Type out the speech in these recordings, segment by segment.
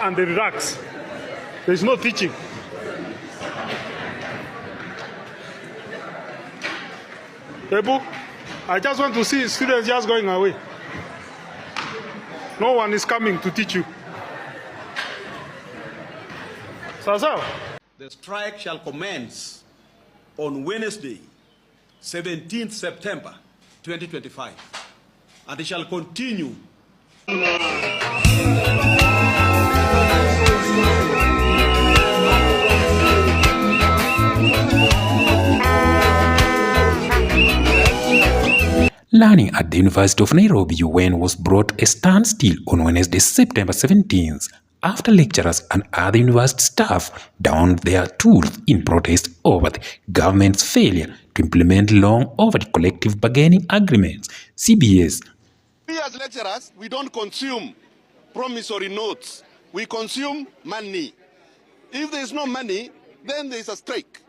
and they relax. There's no teaching. Ebu, I just want to see students just going away. No one is coming to teach you. So. The strike shall commence on Wednesday, 17th September 2025, and it shall continue. Learning at the University of Nairobi, UoN, was brought a standstill on Wednesday, September 17th, after lecturers and other university staff donned their tools in protest over the government's failure to implement long-overdue collective bargaining agreements, CBAs. We as lecturers, we don't consume promissory notes. We consume money. If there is no money, then there is a strike.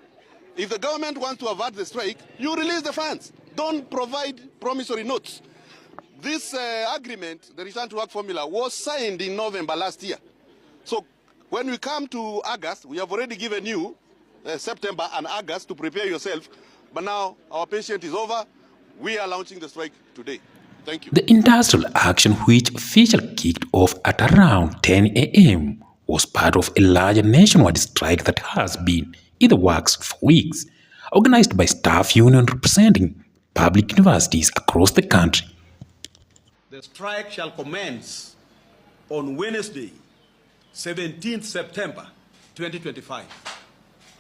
If the government wants to avert the strike, you release the funds. Don't provide promissory notes. This agreement, the return to work formula, was signed in November last year. So when we come to August, we have already given you September and August to prepare yourself. But now our patience is over. We are launching the strike today. Thank you. The industrial action, which officially kicked off at around 10 a.m., was part of a larger nationwide strike that has been in the works for weeks, organized by staff union representing public universities across the country. The strike shall commence on Wednesday, 17th September 2025,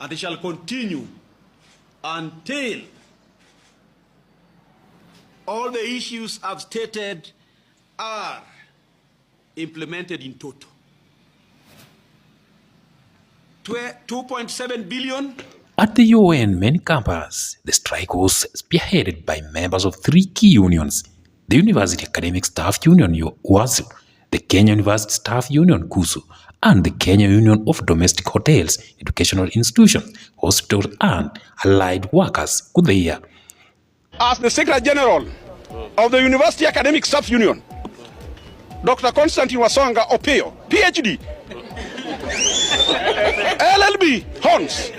and it shall continue until all the issues I've stated are implemented in total. 2.7 billion. At the UoN main campus, the strike was spearheaded by members of three key unions: the University Academic Staff Union, UASU, the Kenya University Staff Union, KUSU, and the Kenya Union of Domestic Hotels, Educational Institutions, Hospitals, and Allied Workers, KUDEIA. As the Secretary General of the University Academic Staff Union, Dr. Constantine Wasonga Opeo, PhD, LLB, Hons,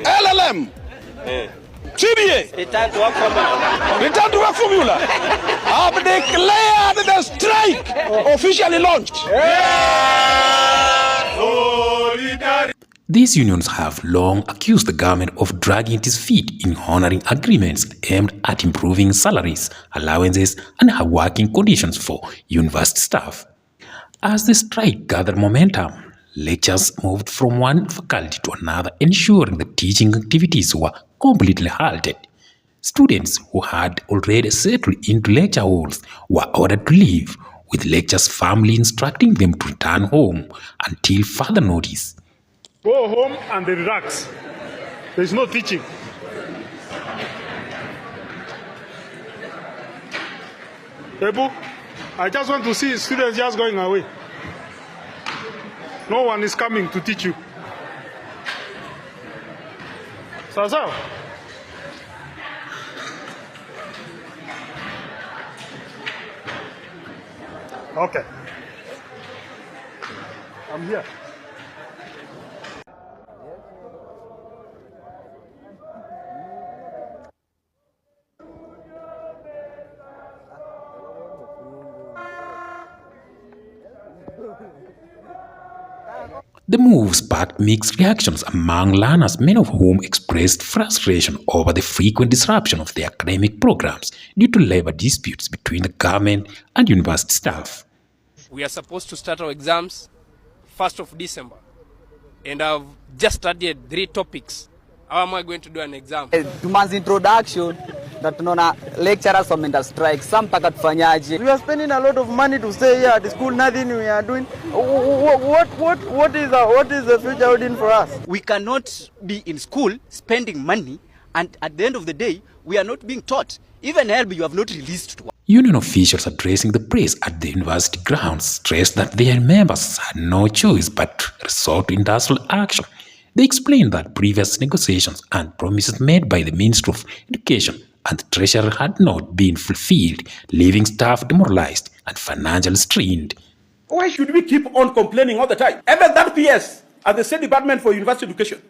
LLM, CBA, Return to work formula, have declared the strike officially launched. These unions have long accused the government of dragging its feet in honoring agreements aimed at improving salaries, allowances, and working conditions for university staff. As the strike gathered momentum, lectures moved from one faculty to another, ensuring that teaching activities were completely halted. Students who had already settled into lecture halls were ordered to leave, with lecturers firmly instructing them to return home until further notice. Go home and relax. There's no teaching. Ebu, I just want to see students just going away. No one is coming to teach you. So. Okay. I'm here. The move sparked mixed reactions among learners, many of whom expressed frustration over the frequent disruption of their academic programs due to labor disputes between the government and university staff. We are supposed to start our exams 1st of December, and I've just studied 3 topics. How am I going to do an exam? 2 months introduction, na tunaona lecturers wameenda strike, some mpaka tufanyaje. We are spending a lot of money to stay here at the school, nothing we are doing. What is the future holding for us? We cannot be in school spending money, and at the end of the day, we are not being taught. Even help you have not released to us. Union officials addressing the press at the university grounds stressed that their members had no choice but to resort to industrial action. They explained that previous negotiations and promises made by the Ministry of Education and the Treasurer had not been fulfilled, leaving staff demoralized and financially strained. Why should we keep on complaining all the time? Even that PS at the State Department for University Education,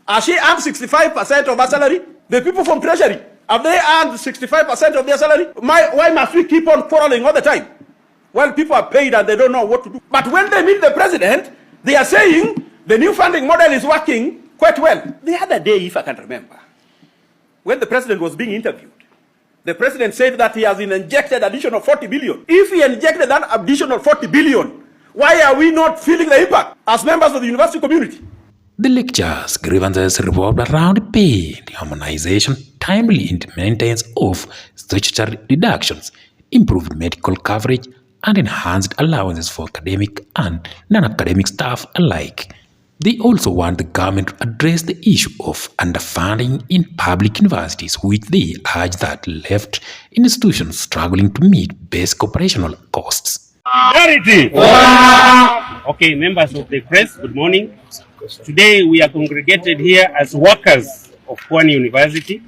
has she earned 65% of her salary? The people from Treasury, have they earned 65% of their salary? Why must we keep on quarreling all the time? Well, people are paid and they don't know what to do. But when they meet the president, they are saying the new funding model is working quite well. The other day, if I can remember, when the president was being interviewed, the president said that he has injected additional 40 billion. If he injected that additional 40 billion, why are we not feeling the impact as members of the university community? The lectures' grievances revolved around pay, harmonization, timely maintenance of statutory reductions, improved medical coverage, and enhanced allowances for academic and non-academic staff alike. They also want the government to address the issue of underfunding in public universities, which they urge that left institutions struggling to meet basic operational costs. Clarity! Okay, members of the press, good morning. Today we are congregated here as workers of UoN University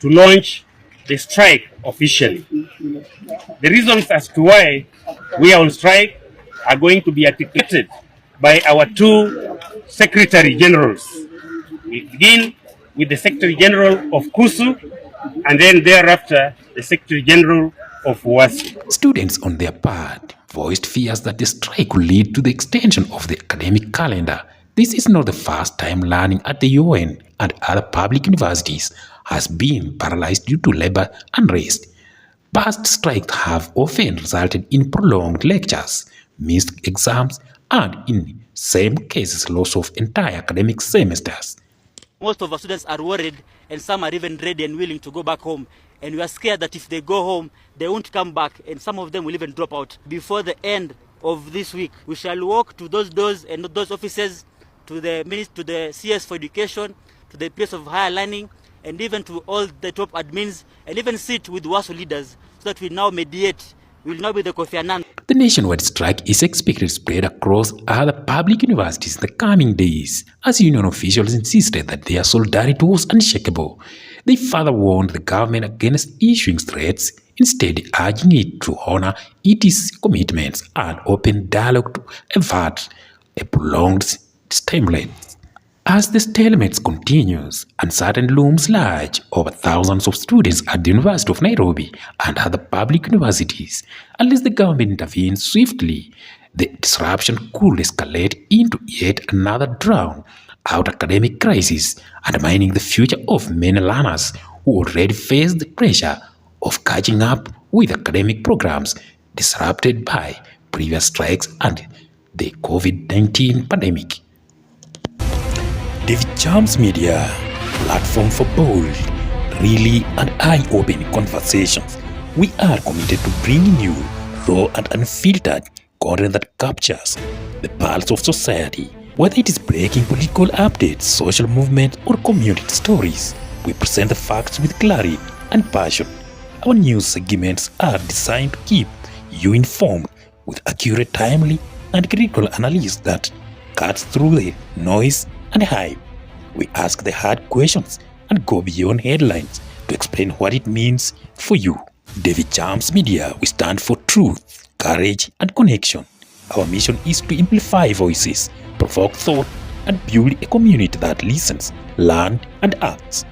to launch the strike officially. The reasons as to why we are on strike are going to be articulated by our two Secretary Generals. We begin with the Secretary General of KUSU and then thereafter the Secretary General of UASI. Students on their part voiced fears that the strike could lead to the extension of the academic calendar. This is not the first time learning at the UoN and other public universities has been paralyzed due to labor unrest. Past strikes have often resulted in prolonged lectures, missed exams, and in some cases loss of entire academic semesters. Most of our students are worried, and some are even ready and willing to go back home. And we are scared that if they go home, they won't come back, and some of them will even drop out. Before the end of this week, we shall walk to those doors and those offices, to the CS for Education, to the place of higher learning, and even to all the top admins, and even sit with WASO leaders, so that we now mediate. We will now be the Kofi Annan. The nationwide strike is expected to spread across other public universities in the coming days, as union officials insisted that their solidarity was unshakable. They further warned the government against issuing threats, instead urging it to honor its commitments and open dialogue to avert a prolonged stalemate. As the stalemate continues, uncertainty looms large over thousands of students at the University of Nairobi and other public universities. Unless the government intervenes swiftly, the disruption could escalate into yet another drawn-out academic crisis, undermining the future of many learners who already face the pressure of catching up with academic programs disrupted by previous strikes and the COVID-19 pandemic. David Chams Media, platform for bold, really and eye-opening conversations. We are committed to bringing you raw and unfiltered content that captures the pulse of society. Whether it is breaking political updates, social movements, or community stories, we present the facts with clarity and passion. Our news segments are designed to keep you informed with accurate, timely, and critical analysis that cuts through the noise and hype. We ask the hard questions and go beyond headlines to explain what it means for you. David Chams Media, we stand for truth, courage, and connection. Our mission is to amplify voices, provoke thought, and build a community that listens, learns, and acts.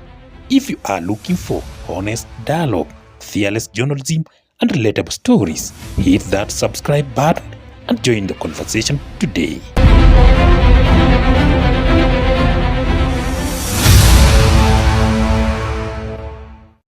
If you are looking for honest dialogue, fearless journalism, and relatable stories, hit that subscribe button and join the conversation today.